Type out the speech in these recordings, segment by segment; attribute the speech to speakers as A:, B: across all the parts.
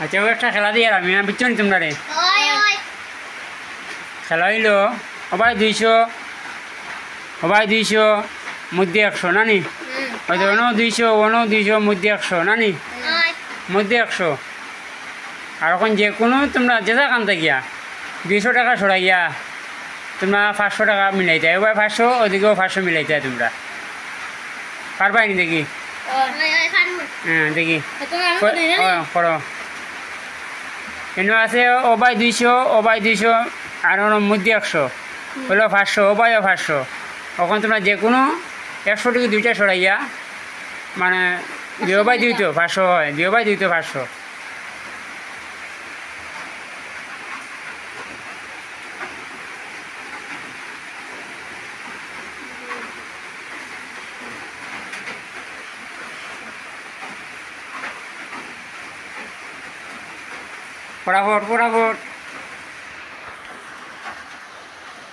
A: আচ্ছা ও একটা খেলা দিয়ে আর আমি বুঝছো নি তোমরা রে খেলা হইল সবাই 200 সবাই 200 মধ্যে 100 নানি হয়তো অনো 200 মধ্যে 100 নানি মধ্যে 100 আর এখন যে কোনো তোমরা যেটা কানতে গিয়া 200 টাকা সরাইয়া তোমরা 500 টাকা মিলাইতে এবার 500 ওদিকেও 500 মিলাইতে তোমরা পারবাই নি দেখি হ্যাঁ দেখি করো এনে আছে ও বাই 200 আর ওর মধ্যে 100 হলো 500 ও বাইও 500 তখন তোমরা যে কোনো 100 থেকে 2টা সরাইয়া মানে 2 বাই 2 তো 500 হয় 2 বাই 2 তো 500 ফটাফট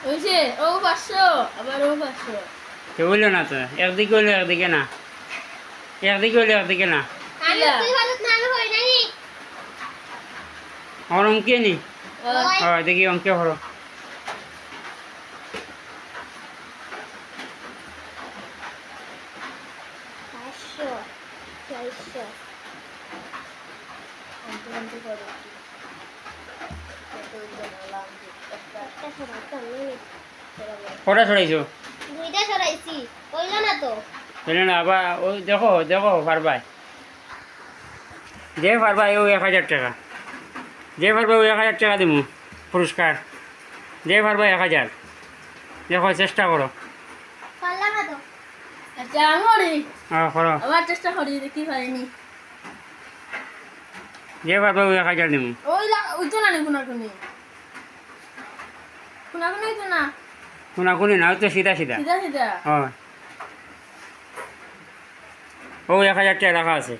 B: ওইছে ও 500 আবার ও 500
A: কেউ হইলো না তো একদিকে হইলো একদিকে না একদিকে হইলো একদিকে না আমার অঙ্কে নি দেখি অঙ্কে হলো কটা ছড়াইছো
C: দুইটা সরাইছি কইলো না তো
A: হইলো না আবার ওই দেখো পারবাই যে পারবাই ও 1000 টাকা যে পারবাই ও 1000 টাকা দিব পুরস্কার যে পারবাই 1000 দেখো চেষ্টা করো
C: পারলাম না তো
B: আচ্ছা আমি
A: করো
B: আবার চেষ্টা করি দেখি পারিনি
A: যে পারবাই ও 1000 দিব
B: ওই তো না কোনাকুনি তো না
A: কোনাকুনি না তো সিধা
B: সিধা
A: হয় ও 1000 টাকা রাখা আছে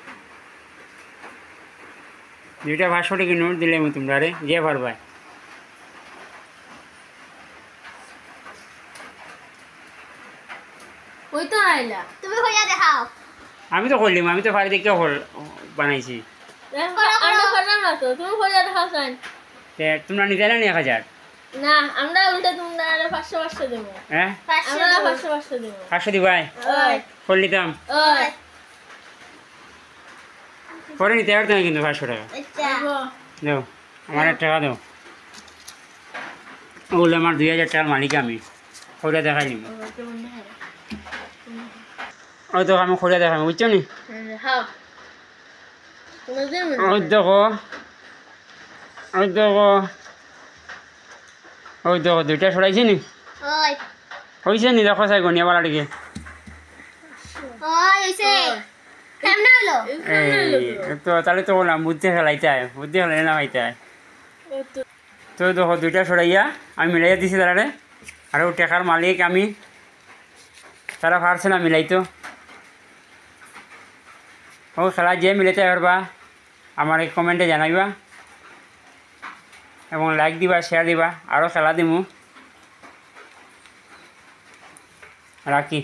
A: দুইটা 500 টাকা নোট দিলে আমি তোমরা রে যে পারবাই
B: ওই তো আইলা
C: তুমি হইয়া দেখাও
A: আমি তো করলাম আমি তো পারি দেখে বানাইছি
B: আমরা করলাম না তো তুমি করে দেখাও সাইন
A: তোমরা নিতে না 1000
B: না আমরা উল্টা তোমরা 500 দেবো
A: হ্যাঁ
B: আমরা 500 দেবো
A: 500 দিবাই
B: ওই
A: করে নিতাম
B: ওই
A: করে নিতে পারতাম কিন্তু 500 টাকা
C: আচ্ছা
A: দাও আমার 1 টাকা দাও ওগুলো আমার 2000 টাকার মালিক আমি খোঁজা দেখাই নিব ওই তো আমি খোঁজা দেখাই বুঝছো নি
B: হ্যাঁ
A: ওই দেখো দুইটা সরাইছি নি
C: ওই
A: হয়েছে নি দেখো চাই গনিয়া বালাটিকে
C: ওই হইছে কেমনে হলো
A: এই তো তাহলে তো বললাম বুদ্ধি খেলাইতে হয় বুদ্ধি খেলাই না হইতে হয় তো দেখো দুইটা সরাইয়া আমি মিলাইয়া দিছি তারা আর ও টাকার মালিক আমি তারা পারছে না মিলাইতো ও খেলা যে মিলাইতে পারবা আমার এই কমেন্টে জানাইবা এবং লাইক দিবা শেয়ার দিবা আরও খেলা দিমু রাখি